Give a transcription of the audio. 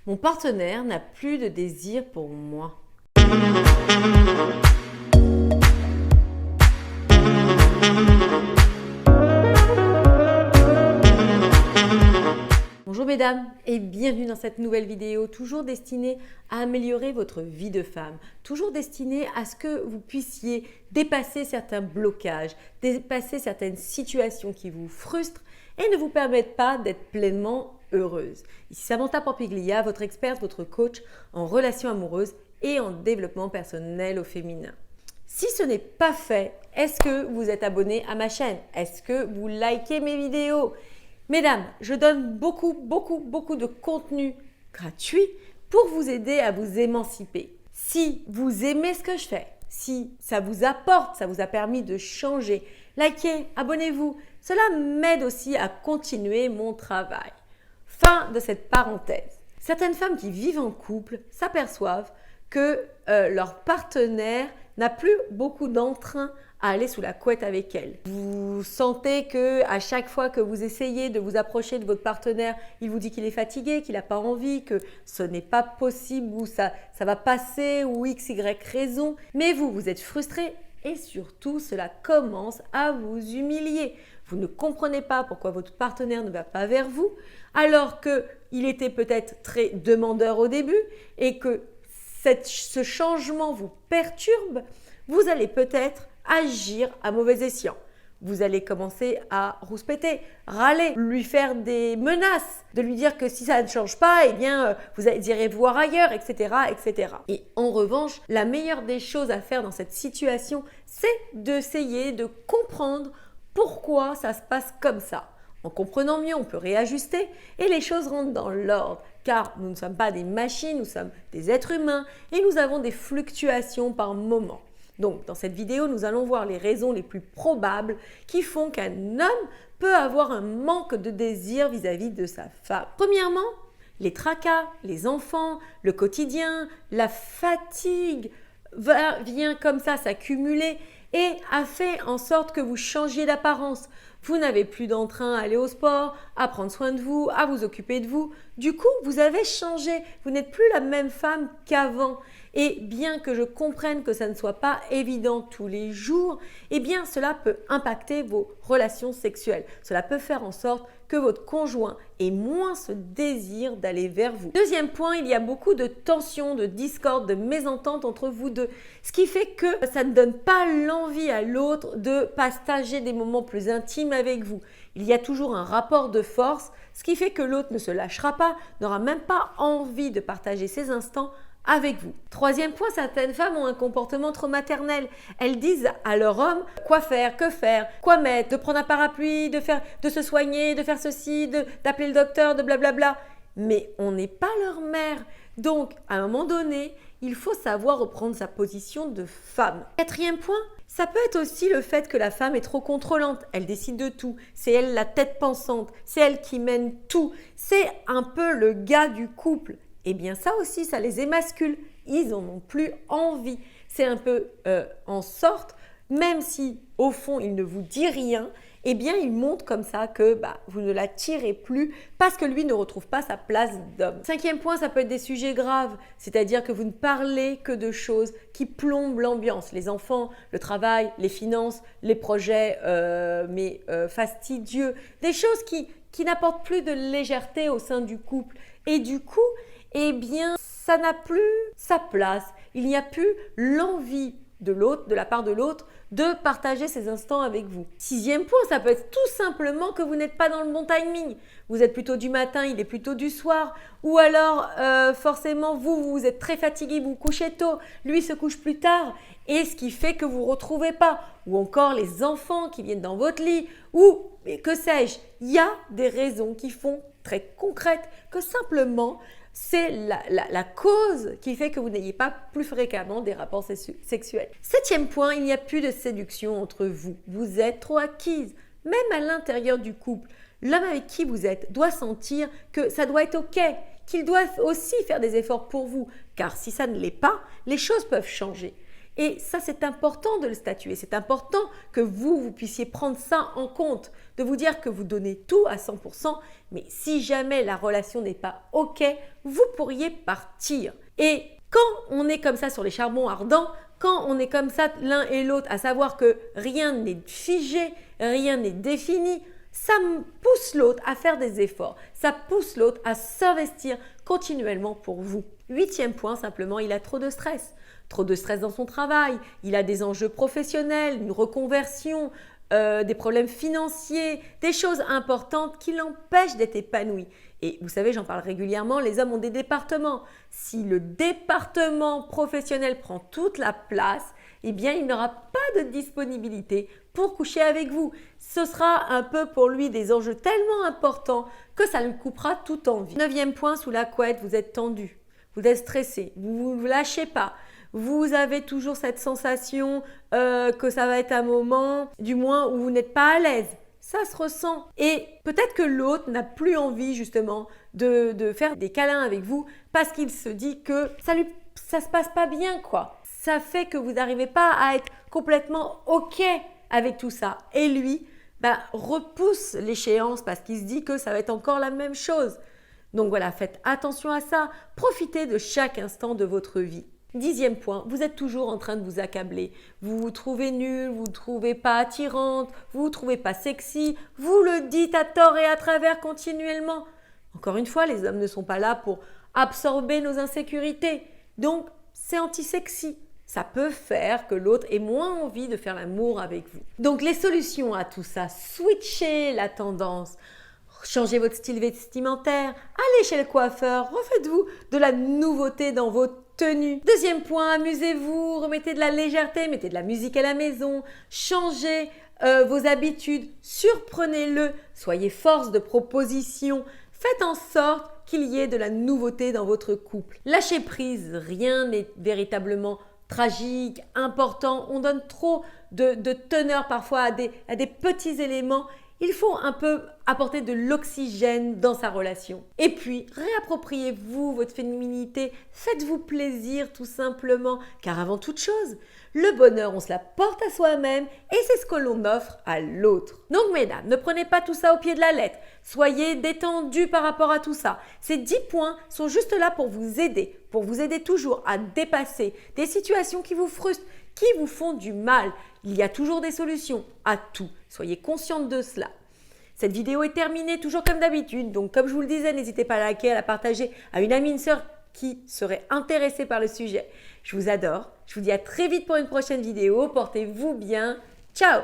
Mon partenaire n'a plus de désir pour moi. Bonjour mesdames et bienvenue dans cette nouvelle vidéo toujours destinée à améliorer votre vie de femme, toujours destinée à ce que vous puissiez dépasser certains blocages, dépasser certaines situations qui vous frustrent et ne vous permettent pas d'être pleinement heureuse. Ici Samantha Pampiglia, votre experte, votre coach en relations amoureuses et en développement personnel au féminin. Si ce n'est pas fait, est-ce que vous êtes abonné à ma chaîne? Est-ce que vous likez mes vidéos? Mesdames, je donne beaucoup de contenu gratuit pour vous aider à vous émanciper. Si vous aimez ce que je fais, si ça vous apporte, ça vous a permis de changer, likez, abonnez-vous. Cela m'aide aussi à continuer mon travail. Fin de cette parenthèse. Certaines femmes qui vivent en couple s'aperçoivent que leur partenaire n'a plus beaucoup d'entrain à aller sous la couette avec elles. Vous sentez que à chaque fois que vous essayez de vous approcher de votre partenaire, il vous dit qu'il est fatigué, qu'il n'a pas envie, que ce n'est pas possible ou ça va passer ou x, y raison. Mais vous êtes frustré et surtout cela commence à vous humilier. Vous ne comprenez pas pourquoi votre partenaire ne va pas vers vous alors qu'il était peut-être très demandeur au début et que ce changement vous perturbe. Vous allez peut-être agir à mauvais escient. Vous allez commencer à rouspéter, râler, lui faire des menaces, de lui dire que si ça ne change pas, eh bien, vous irez voir ailleurs, etc., etc. Et en revanche, la meilleure des choses à faire dans cette situation, c'est d'essayer de comprendre pourquoi ça se passe comme ça. En comprenant mieux, on peut réajuster et les choses rentrent dans l'ordre. Car nous ne sommes pas des machines, nous sommes des êtres humains et nous avons des fluctuations par moment. Donc, dans cette vidéo, nous allons voir les raisons les plus probables qui font qu'un homme peut avoir un manque de désir vis-à-vis de sa femme. Premièrement, les tracas, les enfants, le quotidien, la fatigue vient comme ça s'accumuler et a fait en sorte que vous changiez d'apparence. Vous n'avez plus d'entrain à aller au sport, à prendre soin de vous, à vous occuper de vous. Du coup, vous avez changé. Vous n'êtes plus la même femme qu'avant. Et bien que je comprenne que ça ne soit pas évident tous les jours, eh bien cela peut impacter vos relations sexuelles. Cela peut faire en sorte que votre conjoint ait moins ce désir d'aller vers vous. Deuxième point, il y a beaucoup de tensions, de discorde, de mésententes entre vous deux. Ce qui fait que ça ne donne pas l'envie à l'autre de partager des moments plus intimes avec vous. Il y a toujours un rapport de force, ce qui fait que l'autre ne se lâchera pas, n'aura même pas envie de partager ces instants avec vous. Troisième point, certaines femmes ont un comportement trop maternel. Elles disent à leur homme quoi faire, que faire, quoi mettre, de prendre un parapluie, de se soigner, de faire ceci, d'appeler le docteur, de blablabla. Mais on n'est pas leur mère. Donc, à un moment donné, il faut savoir reprendre sa position de femme. Quatrième point, ça peut être aussi le fait que la femme est trop contrôlante. Elle décide de tout. C'est elle la tête pensante. C'est elle qui mène tout. C'est un peu le gars du couple. Eh bien ça aussi, ça les émascule. Ils n'en ont plus envie. C'est un peu en sorte, même si au fond il ne vous dit rien, eh bien il montre comme ça que vous ne l'attirez plus parce que lui ne retrouve pas sa place d'homme. Cinquième point, ça peut être des sujets graves, c'est-à-dire que vous ne parlez que de choses qui plombent l'ambiance. Les enfants, le travail, les finances, les projets fastidieux, des choses qui n'apportent plus de légèreté au sein du couple. Et du coup, eh bien, ça n'a plus sa place. Il n'y a plus l'envie de l'autre, de la part de l'autre, de partager ces instants avec vous. Sixième point, ça peut être tout simplement que vous n'êtes pas dans le bon timing. Vous êtes plutôt du matin, il est plutôt du soir. Ou alors, forcément, vous êtes très fatigué, vous vous couchez tôt, lui se couche plus tard. Et ce qui fait que vous ne retrouvez pas. Ou encore les enfants qui viennent dans votre lit. Ou, que sais-je, il y a des raisons qui font très concrètes que simplement c'est la cause qui fait que vous n'ayez pas plus fréquemment des rapports sexuels. Septième point, il n'y a plus de séduction entre vous. Vous êtes trop acquise. Même à l'intérieur du couple, l'homme avec qui vous êtes doit sentir que ça doit être OK, qu'il doit aussi faire des efforts pour vous. Car si ça ne l'est pas, les choses peuvent changer. Et ça, c'est important de le statuer. C'est important que vous puissiez prendre ça en compte, de vous dire que vous donnez tout à 100%, mais si jamais la relation n'est pas OK, vous pourriez partir. Et quand on est comme ça sur les charbons ardents, quand on est comme ça l'un et l'autre, à savoir que rien n'est figé, rien n'est défini, ça pousse l'autre à faire des efforts, ça pousse l'autre à s'investir continuellement pour vous. 8e point, simplement, il a trop de stress. Trop de stress dans son travail, il a des enjeux professionnels, une reconversion, des problèmes financiers, des choses importantes qui l'empêchent d'être épanoui. Et vous savez, j'en parle régulièrement, les hommes ont des départements. Si le département professionnel prend toute la place, eh bien, il n'aura pas de disponibilité pour coucher avec vous. Ce sera un peu pour lui des enjeux tellement importants que ça lui coupera toute envie. 9e point, sous la couette, vous êtes tendu, vous êtes stressé, vous ne vous lâchez pas. Vous avez toujours cette sensation que ça va être un moment, du moins, où vous n'êtes pas à l'aise. Ça se ressent. Et peut-être que l'autre n'a plus envie justement de faire des câlins avec vous parce qu'il se dit que ça se passe pas bien, quoi. Ça fait que vous n'arrivez pas à être complètement OK avec tout ça. Et lui, repousse l'échéance parce qu'il se dit que ça va être encore la même chose. Donc voilà, faites attention à ça. Profitez de chaque instant de votre vie. 10e point, vous êtes toujours en train de vous accabler. Vous vous trouvez nul, vous ne vous trouvez pas attirante, vous ne vous trouvez pas sexy. Vous le dites à tort et à travers continuellement. Encore une fois, les hommes ne sont pas là pour absorber nos insécurités. Donc, c'est anti-sexy. Ça peut faire que l'autre ait moins envie de faire l'amour avec vous. Donc, les solutions à tout ça, switchez la tendance. Changez votre style vestimentaire, allez chez le coiffeur, refaites-vous de la nouveauté dans vos tenues. 2e point, amusez-vous, remettez de la légèreté, mettez de la musique à la maison, changez vos habitudes, surprenez-le, soyez force de proposition, faites en sorte qu'il y ait de la nouveauté dans votre couple. Lâchez prise, rien n'est véritablement tragique, important, on donne trop de teneur parfois à des petits éléments. Il faut un peu apporter de l'oxygène dans sa relation. Et puis, réappropriez-vous votre féminité, faites-vous plaisir tout simplement, car avant toute chose, le bonheur, on se la porte à soi-même et c'est ce que l'on offre à l'autre. Donc mesdames, ne prenez pas tout ça au pied de la lettre, soyez détendus par rapport à tout ça. Ces 10 points sont juste là pour vous aider toujours à dépasser des situations qui vous frustrent, qui vous font du mal. Il y a toujours des solutions à tout. Soyez consciente de cela. Cette vidéo est terminée, toujours comme d'habitude. Donc, comme je vous le disais, n'hésitez pas à liker, à la partager à une amie, une sœur qui serait intéressée par le sujet. Je vous adore. Je vous dis à très vite pour une prochaine vidéo. Portez-vous bien. Ciao!